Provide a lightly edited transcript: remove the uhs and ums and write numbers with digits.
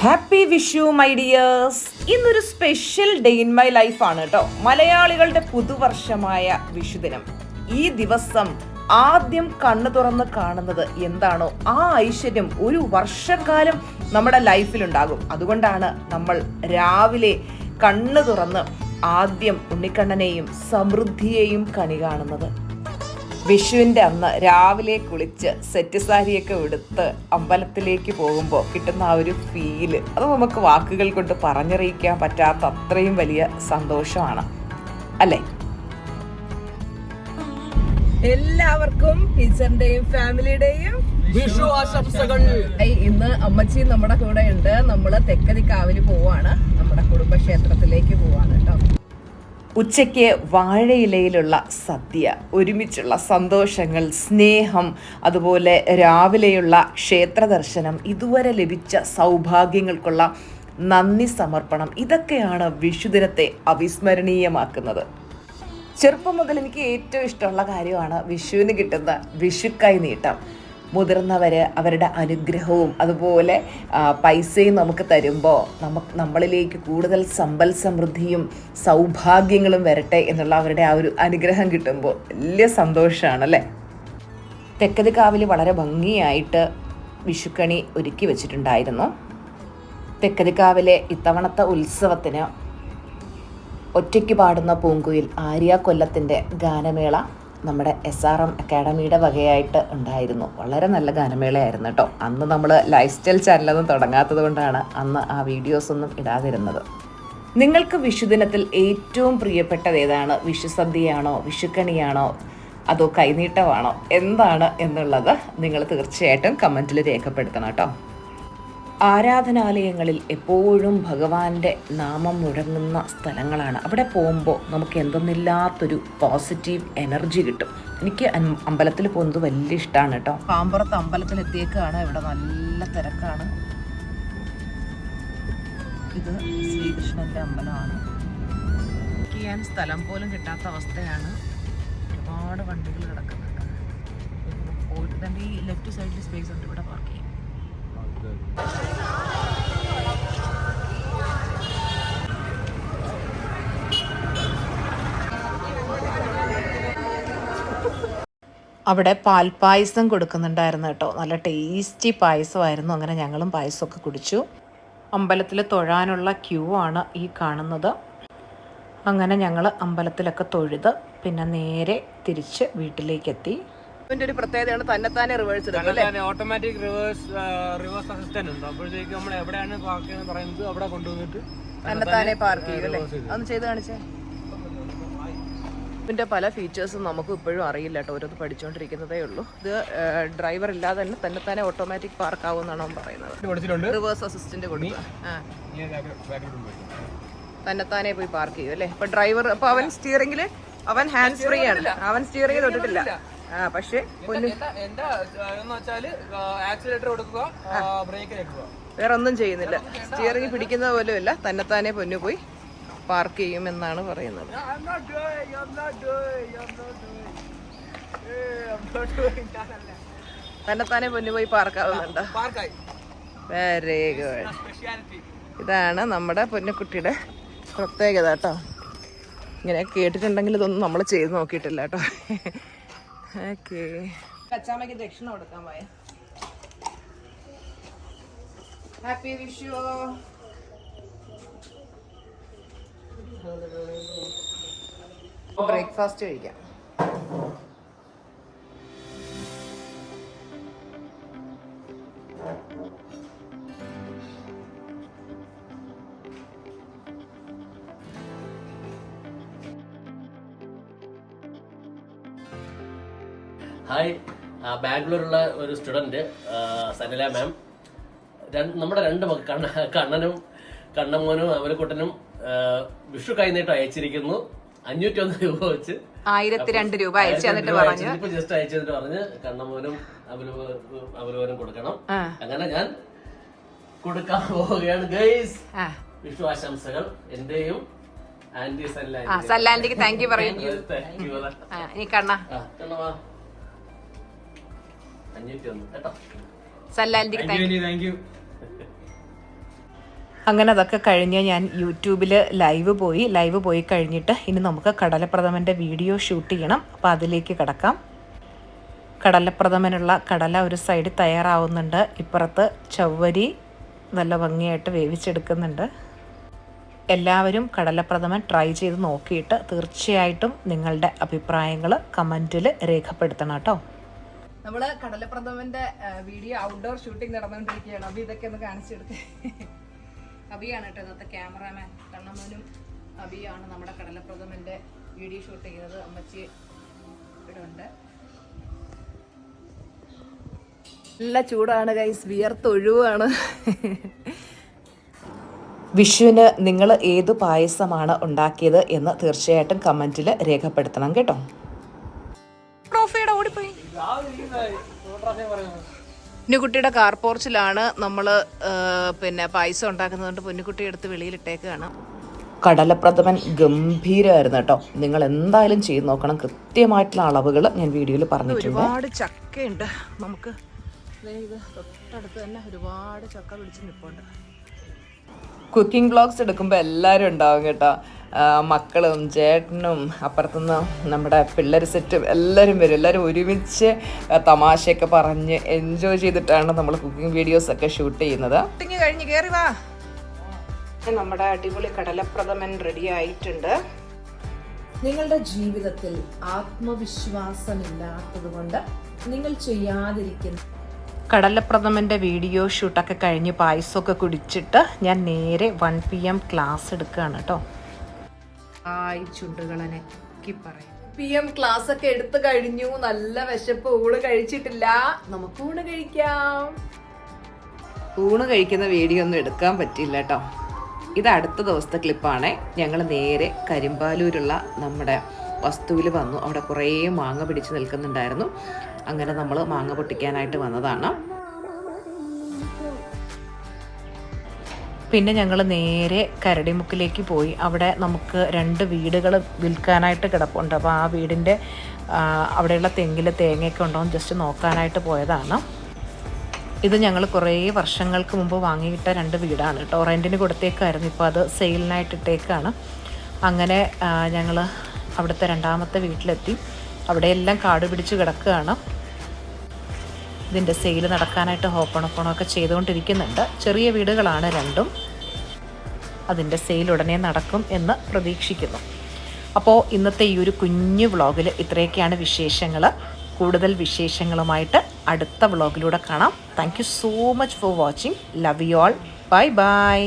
Happy Vishu my dears. ഇന്നൊരു special day in my ലൈഫാണ് കേട്ടോ. മലയാളികളുടെ പുതുവർഷമായ വിഷുദിനം. ഈ ദിവസം ആദ്യം കണ്ണു തുറന്ന് കാണുന്നത് എന്താണോ ആ ഐശ്വര്യം ഒരു വർഷക്കാലം നമ്മുടെ ലൈഫിലുണ്ടാകും. അതുകൊണ്ടാണ് നമ്മൾ രാവിലെ കണ്ണു തുറന്ന് ആദ്യം ഉണ്ണിക്കണ്ണനെയും സമൃദ്ധിയെയും കണി കാണുന്നത്. വിഷുവിൻ്റെ അന്ന് രാവിലെ കുളിച്ച് സെറ്റ് സാരിയൊക്കെ ഉടുത്ത് അമ്പലത്തിലേക്ക് പോകുമ്പോൾ കിട്ടുന്ന ആ ഒരു ഫീല്, അത് നമുക്ക് വാക്കുകൾ കൊണ്ട് പറഞ്ഞറിയിക്കാൻ പറ്റാത്ത അത്രയും വലിയ സന്തോഷമാണ് അല്ലേ. എല്ലാവർക്കും ടീച്ചറിന്റെയും ഫാമിലിയുടെയും വിഷു ആശംസകൾ. ഇന്ന് അമ്മച്ചി നമ്മുടെ കൂടെ ഉണ്ട്. നമ്മള് തെക്കതിക്കാവില് പോവാണ്, നമ്മുടെ കുടുംബക്ഷേത്രത്തിലേക്ക് പോവാണ് കേട്ടോ. ഉച്ചയ്ക്ക് വാഴയിലയിലുള്ള സദ്യ, ഒരുമിച്ചുള്ള സന്തോഷങ്ങൾ, സ്നേഹം, അതുപോലെ രാവിലെയുള്ള ക്ഷേത്ര ദർശനം, ഇതുവരെ ലഭിച്ച സൗഭാഗ്യങ്ങൾക്കുള്ള നന്ദി സമർപ്പണം, ഇതൊക്കെയാണ് വിഷുദിനത്തെ അവിസ്മരണീയമാക്കുന്നത്. ചെറുപ്പം മുതൽ എനിക്ക് ഏറ്റവും ഇഷ്ടമുള്ള കാര്യമാണ് വിഷുവിന് കിട്ടുന്ന വിഷുക്കൈ നീട്ടം. മുതിർന്നവർ അവരുടെ അനുഗ്രഹവും അതുപോലെ പൈസയും നമുക്ക് തരുമ്പോൾ നമ്മളിലേക്ക് കൂടുതൽ സമ്പൽ സമൃദ്ധിയും സൗഭാഗ്യങ്ങളും വരട്ടെ എന്നുള്ള അവരുടെ ആ ഒരു അനുഗ്രഹം കിട്ടുമ്പോൾ വലിയ സന്തോഷമാണ് അല്ലേ. തെക്കതിക്കാവിൽ വളരെ ഭംഗിയായിട്ട് വിഷുക്കണി ഒരുക്കി വെച്ചിട്ടുണ്ടായിരുന്നു. തെക്കതിക്കാവിലെ ഇത്തവണത്തെ ഉത്സവത്തിന് ഒറ്റയ്ക്ക് പാടുന്ന പൂങ്കുയിൽ ആര്യ കൊല്ലത്തിൻ്റെ ഗാനമേള നമ്മുടെ SRM അക്കാഡമിയുടെ വകയായിട്ട് ഉണ്ടായിരുന്നു. വളരെ നല്ല ഗാനമേളയായിരുന്നു കേട്ടോ. അന്ന് നമ്മൾ ലൈഫ് സ്റ്റൈൽ ചാനലൊന്നും തുടങ്ങാത്തത് കൊണ്ടാണ് അന്ന് ആ വീഡിയോസൊന്നും ഇടാതിരുന്നത്. നിങ്ങൾക്ക് വിഷുദിനത്തിൽ ഏറ്റവും പ്രിയപ്പെട്ടത് ഏതാണ്? വിഷുസദ്യയാണോ, വിഷുക്കണിയാണോ, അതോ കൈനീട്ടമാണോ, എന്താണ് എന്നുള്ളത് നിങ്ങൾ തീർച്ചയായിട്ടും കമൻറ്റിൽ രേഖപ്പെടുത്തണം കേട്ടോ. ആരാധനാലയങ്ങളിൽ എപ്പോഴും ഭഗവാന്റെ നാമം മുഴങ്ങുന്ന സ്ഥലങ്ങളാണ്. അവിടെ പോകുമ്പോൾ നമുക്ക് എന്തെന്നില്ലാത്തൊരു പോസിറ്റീവ് എനർജി കിട്ടും. എനിക്ക് അമ്പലത്തിൽ പോകുന്നത് വലിയ ഇഷ്ടമാണ് കേട്ടോ. പാമ്പുറത്ത് അമ്പലത്തിൽ എത്തിയേക്കാണ്. ഇവിടെ നല്ല തിരക്കാണ്. ഇത് ശ്രീകൃഷ്ണന്റെ അമ്പലമാണ്. ചെയ്യാൻ സ്ഥലം പോലും കിട്ടാത്ത അവസ്ഥയാണ്. ഒരുപാട് വണ്ടികൾ കിടക്കുന്നുണ്ട്. പോയിട്ട് തന്നെ ഈ ലെഫ്റ്റ് സൈഡിൽ സ്പേസ് ഉണ്ട്, ഇവിടെ പാർക്ക് ചെയ്യും. അവിടെ പാൽപ്പായസം കൊടുക്കുന്നുണ്ടായിരുന്നു കേട്ടോ. നല്ല ടേസ്റ്റി പായസമായിരുന്നു. അങ്ങനെ ഞങ്ങളും പായസമൊക്കെ കുടിച്ചു. അമ്പലത്തിൽ തൊഴാനുള്ള ക്യൂ ആണ് ഈ കാണുന്നത്. അങ്ങനെ ഞങ്ങൾ അമ്പലത്തിലൊക്കെ തൊഴുത് പിന്നെ നേരെ തിരിച്ച് വീട്ടിലേക്കെത്തി. ഇതിന്റെ ഒരു പ്രത്യേകതയാണ് തന്നെത്താനെ റിവേഴ്സ് ഓട്ടോമാറ്റിക് റിവേഴ്സ് അസിസ്റ്റന്റ് ഉണ്ട്. അപ്പോഴത്തേക്ക് നമ്മൾ എവിടെയാണ് പാർക്ക് ചെയ്യുന്നത് പറയുന്നത് അവിടെ കൊണ്ടുവന്നിട്ട് തന്നെത്താനെ പാർക്ക് ചെയ്യും അല്ലേ. അതൊന്ന് ചെയ്ത് കാണിച്ചേ. ഇതിന്റെ പല ഫീച്ചേഴ്സും നമുക്ക് ഇപ്പോഴും അറിയില്ല കേട്ടോ. ഓരോന്ന് പഠിച്ചുകൊണ്ടിരിക്കുന്നതേ ഉള്ളൂ. ഇത് ഡ്രൈവർ ഇല്ലാതെ തന്നെ തന്നെത്താനെ ഓട്ടോമാറ്റിക് പാർക്ക് ആവുമെന്നാണ് അവൻ പറയുന്നത്. റിവേഴ്സ് അസിസ്റ്റന്റ് കൊടുക്കുക, തന്നെത്താനെ പോയി പാർക്ക് ചെയ്യും അല്ലേ. ഇപ്പൊ ഡ്രൈവർ, അപ്പൊ അവൻ സ്റ്റിയറിംഗില് അവൻ ഹാൻഡ്സ് ഫ്രീ ആണ്. അവൻ സ്റ്റിയറിംഗ് തൊട്ടിട്ടില്ല. പക്ഷേ വേറെ ഒന്നും ചെയ്യുന്നില്ല. സ്റ്റിയറിംഗ് പിടിക്കുന്ന പോലുമല്ല, തന്നെത്താനെ പൊന്നു പോയി പാർക്ക് ചെയ്യുമെന്നാണ് പറയുന്നത്. തന്നെത്താനെ പൊന്നു പോയി പാർക്കാവുന്നുണ്ട്. Very good. ഇതാണ് നമ്മുടെ പൊന്നുകുട്ടിയുടെ പ്രത്യേകത കേട്ടോ. ഇങ്ങനെ കേട്ടിട്ടുണ്ടെങ്കിൽ ഇതൊന്നും നമ്മൾ ചെയ്ത് നോക്കിയിട്ടില്ല കേട്ടോ. ഓക്കെ, അച്ചാമ്മയ്ക്ക് ദക്ഷിണ കൊടുക്കാൻ പോയ. ഹാപ്പി വിഷു. ബ്രേക്ക്ഫാസ്റ്റ് കഴിക്കാം. ഹായ്, ബാംഗ്ലൂരുള്ള ഒരു സ്റ്റുഡൻറ്റ് സനല മാം. നമ്മുടെ രണ്ട് കണ്ണനും കണ്ണമോനും അവലക്കുട്ടനും വിഷു കൈനീട്ടം അയച്ചിരിക്കുന്നു. 501 രൂപ വെച്ച് 1002 രൂപ അയച്ചു തന്നിട്ട് പറഞ്ഞു. ഇപ്പൊ ജസ്റ്റ് അയച്ചു തന്നിട്ട് പറഞ്ഞ് കണ്ണമോനും അവലോനും കൊടുക്കണം. അങ്ങനെ ഞാൻ കൊടുക്കാൻ പോവുകയാണ് ഗൈസ്. വിഷു ആശംസകൾ എന്റെയും ആന്റി സല്ലാന്റിക്ക് താങ്ക് യു പറയും. ഇനി കണ്ണ കണ്ണവാ 501 കേട്ടോ. സല്ലാന്റിക്ക് താങ്ക് യു. അങ്ങനെ അതൊക്കെ കഴിഞ്ഞ് ഞാൻ യൂട്യൂബിൽ ലൈവ് പോയി കഴിഞ്ഞിട്ട് ഇനി നമുക്ക് കടലപ്രഥമൻ്റെ വീഡിയോ ഷൂട്ട് ചെയ്യണം. അപ്പോൾ അതിലേക്ക് കിടക്കാം. കടലപ്രഥമനുള്ള കടല ഒരു സൈഡിൽ തയ്യാറാവുന്നുണ്ട്. ഇപ്പുറത്ത് ചവ്വരി നല്ല ഭംഗിയായിട്ട് വേവിച്ചെടുക്കുന്നുണ്ട്. എല്ലാവരും കടലപ്രഥമൻ ട്രൈ ചെയ്ത് നോക്കിയിട്ട് തീർച്ചയായിട്ടും നിങ്ങളുടെ അഭിപ്രായങ്ങൾ കമൻറ്റിൽ രേഖപ്പെടുത്തണം കേട്ടോ. നമ്മൾ കടലപ്രഥമൻ്റെ വീഡിയോ ഔട്ട്ഡോർ ഷൂട്ടിംഗ് നടന്നുകൊണ്ടിരിക്കുകയാണ്. അബി ഇതൊക്കെ ഒന്ന് കാണിച്ചെടുത്ത്. അബിയാണ് കേട്ടോ ഇന്നത്തെ ക്യാമറാമാൻ. കണ്ണമ്മനും അബിയാണ് നമ്മുടെ കടലപ്രഥമൻ്റെ വീഡിയോ ഷൂട്ട് ചെയ്യുന്നത്. അമ്മച്ചി ഇവിടെ ഉണ്ട്. നല്ല ചൂടാണ് ഗൈസ്, വിയർത്തൊഴുവാണ്. വിഷുവിന് നിങ്ങൾ ഏത് പായസമാണ് ഉണ്ടാക്കിയത് എന്ന് തീർച്ചയായിട്ടും കമൻറ്റിൽ രേഖപ്പെടുത്തണം കേട്ടോ. ഓടിപ്പോയി. പൊന്നുകുട്ടിയുടെ കാർ പോർച്ചിലാണ് നമ്മൾ പായസം ഉണ്ടാക്കുന്നതുകൊണ്ട് പൊന്നുകുട്ടി എടുത്ത് വെളിയിലിട്ടേക്കാണ്. കടലപ്രഥമൻ ഗംഭീരമായിരുന്നു കേട്ടോ. നിങ്ങൾ എന്തായാലും ചെയ്ത് നോക്കണം. കൃത്യമായിട്ടുള്ള അളവുകൾ ഞാൻ വീഡിയോയിൽ പറഞ്ഞിട്ടുണ്ട്. ഒരുപാട് ചക്കയുണ്ട്. നമുക്ക് ഇത് തൊട്ടടുത്ത് തന്നെ ഒരുപാട് ചക്ക പിടിച്ച് നിൽപ്പുണ്ട്. കുക്കിംഗ് വ്ളോഗ്സ് എടുക്കുമ്പോൾ എല്ലാവരും ഉണ്ടാവും കേട്ടോ. മക്കളും ചേട്ടനും അപ്പുറത്തുനിന്ന് നമ്മുടെ പിള്ളേർ സെറ്റും എല്ലാവരും വരും. എല്ലാവരും ഒരുമിച്ച് തമാശയൊക്കെ പറഞ്ഞ് എൻജോയ് ചെയ്തിട്ടാണ് നമ്മൾ കുക്കിംഗ് വീഡിയോസൊക്കെ ഷൂട്ട് ചെയ്യുന്നത്. കഴിഞ്ഞ് കയറി വാ. നമ്മുടെ അടിപൊളി കടലപ്രഥമൻ റെഡി ആയിട്ടുണ്ട്. നിങ്ങളുടെ ജീവിതത്തിൽ ആത്മവിശ്വാസമില്ലാത്തത് കൊണ്ട് നിങ്ങൾ ചെയ്യാതിരിക്കുന്ന കടലപ്രഥമൻ്റെ വീഡിയോ ഷൂട്ടൊക്കെ കഴിഞ്ഞ് പായസമൊക്കെ കുടിച്ചിട്ട് ഞാൻ നേരെ 1 PM ക്ലാസ് എടുക്കുകയാണ് കേട്ടോ. ചുണ്ടുകളനക്കി പറയും. PM ക്ലാസ് ഒക്കെ എടുത്തു കഴിഞ്ഞു. നല്ല വിശപ്പ്. ഊണ് കഴിച്ചിട്ടില്ല. നമുക്ക് ഊണ് കഴിക്കാം. ഊണ് കഴിക്കുന്ന വീഡിയോ ഒന്നും എടുക്കാൻ പറ്റില്ല കേട്ടോ. ഇത് അടുത്ത ദിവസത്തെ ക്ലിപ്പാണേ. ഞങ്ങൾ നേരെ കരിമ്പാലൂരുള്ള നമ്മുടെ വസ്തുവിൽ വന്നു. അവിടെ കുറേ മാങ്ങ പിടിച്ച് നിൽക്കുന്നുണ്ടായിരുന്നു. അങ്ങനെ നമ്മൾ മാങ്ങ പൊട്ടിക്കാനായിട്ട് വന്നതാണ്. പിന്നെ ഞങ്ങൾ നേരെ കരടിമുക്കിലേക്ക് പോയി. അവിടെ നമുക്ക് 2 വീടുകൾ വിൽക്കാനായിട്ട് കിടപ്പുണ്ട്. അപ്പോൾ ആ വീടിൻ്റെ അവിടെയുള്ള തെങ്ങിൽ തേങ്ങയൊക്കെ ഉണ്ടോ എന്ന് ജസ്റ്റ് നോക്കാനായിട്ട് പോയതാണ്. ഇത് ഞങ്ങൾ കുറേ വർഷങ്ങൾക്ക് മുമ്പ് വാങ്ങിയിട്ട 2 വീടാണ് കേട്ടോ. റെൻറ്റിന് കൊടുത്തേക്കായിരുന്നു. ഇപ്പോൾ അത് സെയിലിനായിട്ട് ഇട്ടേക്കാണ്. അങ്ങനെ ഞങ്ങൾ അവിടുത്തെ 2ാമത്തെ വീട്ടിലെത്തി. അവിടെയെല്ലാം കാട് പിടിച്ച് കിടക്കുകയാണ്. ഇതിൻ്റെ സെയിൽ നടക്കാനായിട്ട് ഓപ്പണൊക്കെ ചെയ്തുകൊണ്ടിരിക്കുന്നുണ്ട്. ചെറിയ വീടുകളാണ് 2ഉം. അതിൻ്റെ സെയിൽ ഉടനെ നടക്കും എന്ന് പ്രതീക്ഷിക്കുന്നു. അപ്പോൾ ഇന്നത്തെ ഈ ഒരു കുഞ്ഞു വ്ളോഗിൽ ഇത്രയൊക്കെയാണ് വിശേഷങ്ങൾ. കൂടുതൽ വിശേഷങ്ങളുമായിട്ട് അടുത്ത വ്ളോഗിലൂടെ കാണാം. Thank you so much for watching. Love you all. Bye bye.